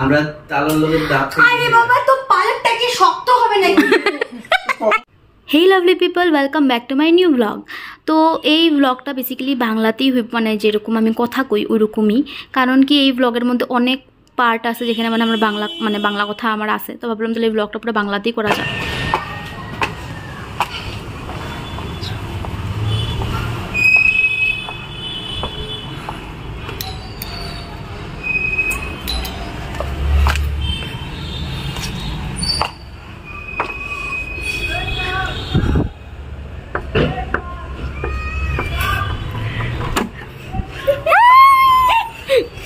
আমরা তালন লোকের দাঁত আরে বাবা তো পালকটা কি শক্ত হবে নাকি? Hey lovely people, welcome back to my new blog. তো এই ব্লগটা বেসিক্যালি বাংলাতেই মানে যেরকম আমি কথা কই ওইরকমই, কারণ কি এই ব্লগের মধ্যে অনেক পার্ট আছে যেখানে মানে আমরা বাংলা কথা আমার আছে, তো ভাবলাম তাহলে এই ব্লগটা পুরো বাংলাতেই করা যায়।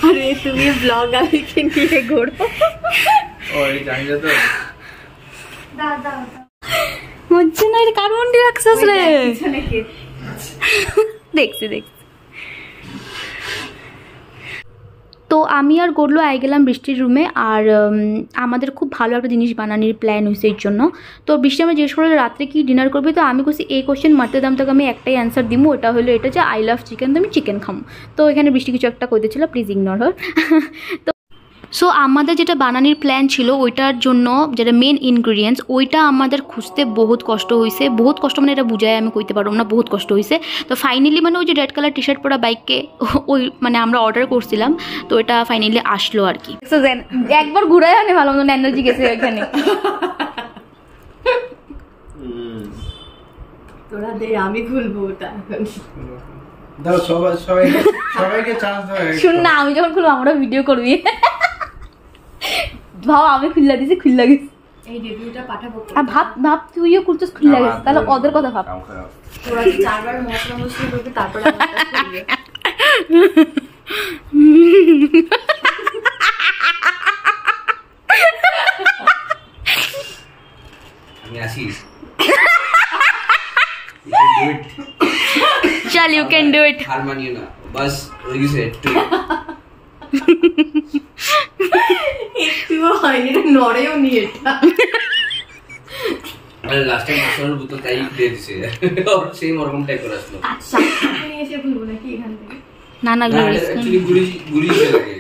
अरे तुम्हें ब्लॉग आने के लिए घोड़ो ওই জানিনা তো दादा মজ্জা না, এটা কার্বন ডাইঅক্সাইড রে। পিছনে কে দেখছি। তো আমি আর গড়লো আই গেলাম বৃষ্টির রুমে, আর আমাদের খুব ভালো একটা জিনিস বানানোর প্ল্যান হয়েছে এর জন্য। তো বৃষ্টি আমি জিজ্ঞেস করলো রাত্রে কি ডিনার করবে, তো আমি বলছি এই কোশ্চেন মারতে দাম তোকে আমি একটাই অ্যান্সার দিব, ওটা হলো এটা যে আই লাভ চিকেন, তো আমি চিকেন খাম। তো এখানে বৃষ্টি কিছু একটা কইতেছিল, প্লিজ ইগনোর হার। তো সো আমাদের যেটা বানানোর প্ল্যান ছিল ওইটার জন্য যেটা মেন ইনগ্রিডিয়েন্টস ওইটা আমাদের খুঁজতে বহুত কষ্ট হয়েছে, বহুত কষ্ট মানে এটা বুঝায় আমি কইতে পারবো না, বহুত কষ্ট হয়েছে। তো ফাইনালি মানে ওই যে রেড কালার টি শার্ট পরা বাইককে ওই মানে আমরা অর্ডার করছিলাম, তো এটা ফাইনালি আসলো আর কি। একবার ঘুরাই আনে ভালো মতো এনার্জি গেছে এখানে। তোরা দে আমি খুলবো ওটা দাও সবাইকে চান্স দাও। শুন না, আমি যখন খুলবো আমরা ভিডিও করবি। ভাব আমি খুললা দিছি, খুললা গেছি। এই রিভিউটা পাঠাবো। আর ভাব তুইও করছিস খুললা গেছিস, তাহলে ওদের কথা ভাব। তোরা কি চারবার মশলা মশলা করবে তারপরে আমারটা খুলবে। আমি আসি। চল ইউ ক্যান ডু ইট। হার মানিও না, বাস হয়ে গেছে একটু। একটুও হয়নি, এটা নড়েও নি এটা। আরে লাস্ট টাইম মশলার বোতল তাই দিয়ে দিছে, আর সেম ওরকম টাইপ করে আসলো। আচ্ছা নিয়ে এসে খুলবো নাকি এখান থেকে? না না অ্যাকচুয়ালি গুড়ি সে লাগে।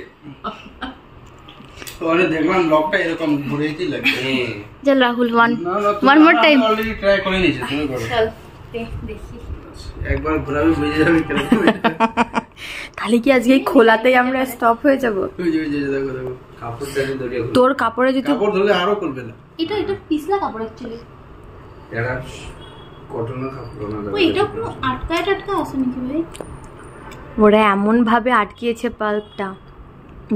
তো আরে দেখলাম লকটা এরকম ঘুরেইতেই লাগে। চল Rahul one more time. Already try করে নিয়েছে, তুমি করো। চল দেখি একবার ঘোরাবে বুঝে যাবে কেন। তাহলে কি আজকে খোলাতেই আমরা স্টপ হয়ে যাব? ওই যে দেখো কাপড়টা দিয়ে ধরে ঘুরে। তোর কাপড়ে যদি কাপড় ধরে আরো করবে না। এটা পিছলা কাপড় অ্যাকচুয়ালি। এরা কটনের কাপড় না। ওই এটা কোনো আটকায় আছে নাকি ভাই? ওরা এমন ভাবে আটকিয়েছে পাল্পটা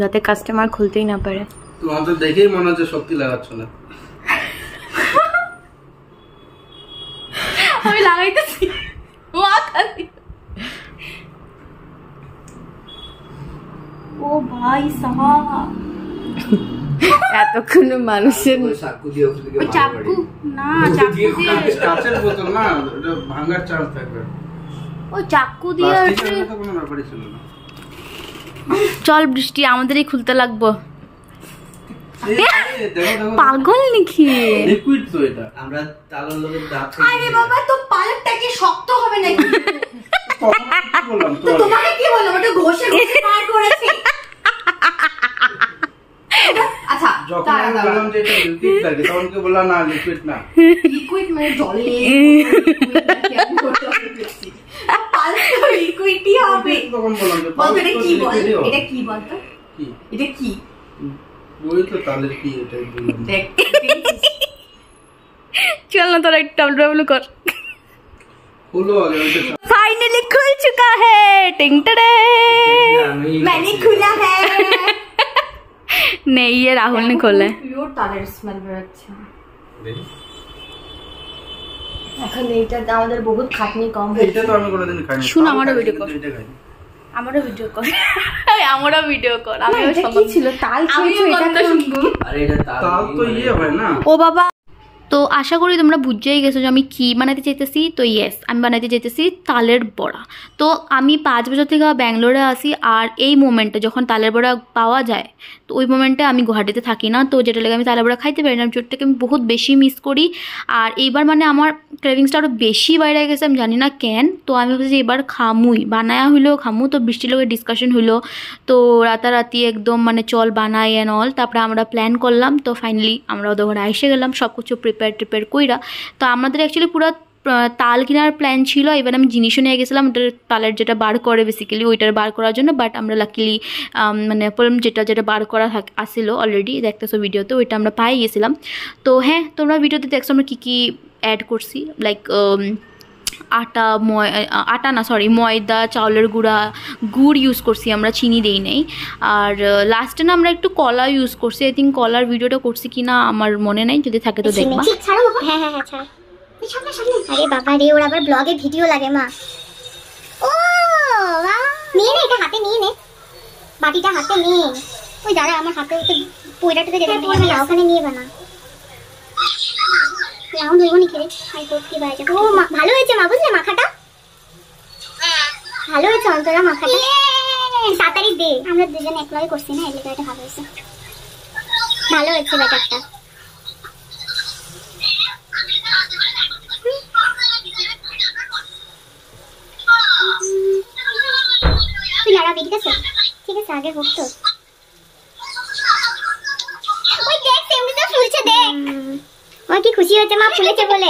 যাতে কাস্টমার খুলতেই না পারে। তোমার তো দেখেই মনে হচ্ছে শক্তি লাগাচ্ছ না। আমি লাগাইতেছি মা খালি। ও ভাই সাহাব এতক্ষণ মানুষের চাকু দিয়ে ওদিকে ওই চাকু না, চাকু দিয়ে কাঁচের বোতল না, এটা ভাঙার চান্স থাকবে। ওই চাকু দিয়ে প্লাস্টিকের তো কোনো ব্যাপারই ছিল না। চল বৃষ্টি আমাদেরই খুলতে লাগবো। দেখো পাগল নাকি? লিকুইড তো এটা। আমরা তালন লোকের দাঁত। আরে বাবা তো পালকটা কি শক্ত হবে নাকি? বললাম তো তোমাকে কি বললাম, ওটা ঘষে পার করেছি। আচ্ছা যখন আমি বললাম যে এটা লিকুইড লাগে তখন কি বললাম না লিকুইড না। লিকুইড মানে জলে কেমন করতে হবে বেশি। পালক তো লিকুইডই হবে। তখন বললাম যে বল এটা কি বল, এটা কি বল তো? কি এটা কি? ওই তো তালের কি এটা বললাম। দেখ চল না তোরা একটু ডাবলু কর। হলো আগে ওইটা फाइनली खुल चुका है, टिंग टडे। मैंने खुला है। नहीं ये राहुल ने खोला है। পিওর তালের স্মেল বেরোচ্ছে। এখন এইটাতে আমাদের বহুত খাটনি কম হয়েছে। এটা তো আমি কোনোদিন খাইনি। শুন আমারও ভিডিও কর, এটা খাইনি। আমারও ভিডিও কর, আমারও ভিডিও কর। আমি এটা কি ছিল? তাল খেয়েছো? এটা শুনবো। আরে এটা তাল তো ইয়ে হয় না। ও বাবা, তো আশা করি তোমরা বুঝেই গেছো যে আমি কি বানাতে চাইতেছি। তো ইয়েস, আমি বানাতে চাইতেছি তালের বড়া। তো আমি 5 বছর থেকে ব্যাঙ্গালোরে আসি, আর এই মোমেন্টে যখন তালের বড়া পাওয়া যায় তো ওই মোমেন্টে আমি গুয়াহাটিতে থাকি না, তো যেটা লাগে আমি তালে বড়া খাইতে পারি না, যেটাকে আমি বহুত বেশি মিস করি। আর এইবার মানে আমার ক্রেভিংসটা আরও বেশি বাইরে গেছে, আমি জানি না কেন। তো আমি ভাবছি যে এবার খামুই, বানায়া হইলেও খামু। তো বৃষ্টির লোকের ডিসকাশন হইলো, তো রাতারাতি একদম মানে চল বানাই অ্যান্ড অল। তারপরে আমরা প্ল্যান করলাম, তো ফাইনালি আমরা ওদের ঘরে এসে গেলাম সব কিছু প্রিপেয়ার কইরা। তো আমাদের অ্যাকচুয়ালি পুরো তাল কেনার প্ল্যান ছিল, এবার আমি জিনিসও নিয়ে গেছিলাম ওটার তালের যেটা বার করে বেসিক্যালি ওইটার বার করার জন্য। বাট আমরা লাকিলি মানে যেটা বার করা আসিলো অলরেডি, দেখতেছো ভিডিওতে, ওইটা আমরা পাই গেছিলাম। তো হ্যাঁ, তোমরা ভিডিওতে দেখছো আমরা কী অ্যাড করছি, লাইক ময়দা, চাউলের গুড় ইউজ করছি আমরা, চিনি দেই নাই। আর লাস্টে না আমরা একটু কলা ইউজ করছি, আই থিঙ্ক কলার ভিডিওটা করছি কিনা আমার মনে নাই, যদি থাকে তো দেখবা। হ্যাঁ হ্যাঁ হ্যাঁ ছাড়। আরে বাবা রে, ওর আবার ব্লগে ভিডিও লাগে মা। ও নিয়ে নে, এটা হাতে নিয়ে নে, বাটিটা হাতে নে। ওই দাঁড়া, আমার হাতে পয়লাটাতে যেতে হবে না, ওখানে নিয়ে বানা। রাউন্ড হইব নি খেলে, খাই তো কি বাইরে। ও ভালো হয়েছে মা, বুঝলে মাখাটা ভালো হয়েছে, অন্তরা মাখাটা তাড়াতাড়ি দে। আমরা দুজনে একলাগে করছি না, এলাকা এটা ভালো হয়েছে, ভালো হয়েছে ব্যাটারটা। তুই লড়াবি, ঠিক আছে ঠিক আছে, আগে হোক তো। ওই দেখ এমনিতে ফুলছে, দেখ ও কি খুশি হয়েছে মা, ফুলেছে বলে,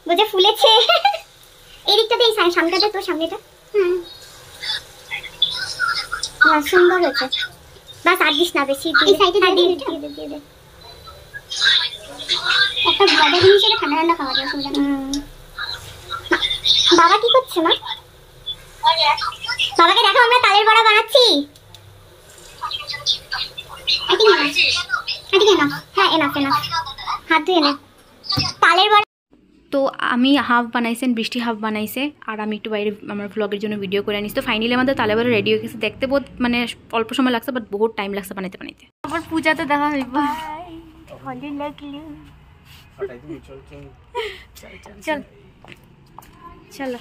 বুঝে ফুলেছে। এই দিকটাতে, এই সামনেটা, তোর সামনেটা সুন্দর হয়েছে। বাস আর দিস না বেশি, এই সাইডে দিয়ে দে। একটা ভালো জিনিস, এটা ঠান্ডা ঠান্ডা খাওয়া যায়। বাবা কি করছে মা? বাবাকে দেখো, আমরা তালের বড়া বানাচ্ছি। হ্যাঁ এনাফ, হাত ধুয়ে নে। তালের বড়া তো আমি হাফ বানাইছেন, বৃষ্টি হাফ বানাইছে, আর আমি একটু বাইরে আমার ভ্লগের জন্য ভিডিও করে আনিস। তো ফাইনালি আমাদের তালে বড়া রেডি হয়ে গেছে। দেখতে বহুত মানে অল্প সময় লাগছে, বাট বহুত টাইম লাগছে বানাইতে। আবার পূজাতে দেখা হইব। চল চলো।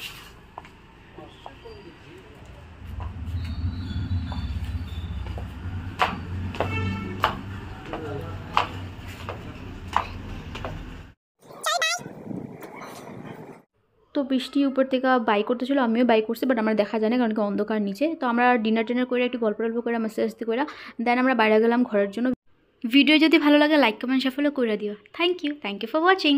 তো বৃষ্টি উপর থেকে বাই করতেছিল, আমিও বাই করছি, বাট আমরা দেখা যায় না কারণ কি অন্ধকার নিচে। তো আমরা ডিনার করে একটু গল্প করে আস্তে করে দেন আমরা বাইরে গেলাম ঘরের জন্য। ভিডিও যদি ভালো লাগে লাইক কমেন্ট শেয়ার ফলো করে দিও। Thank you for watching.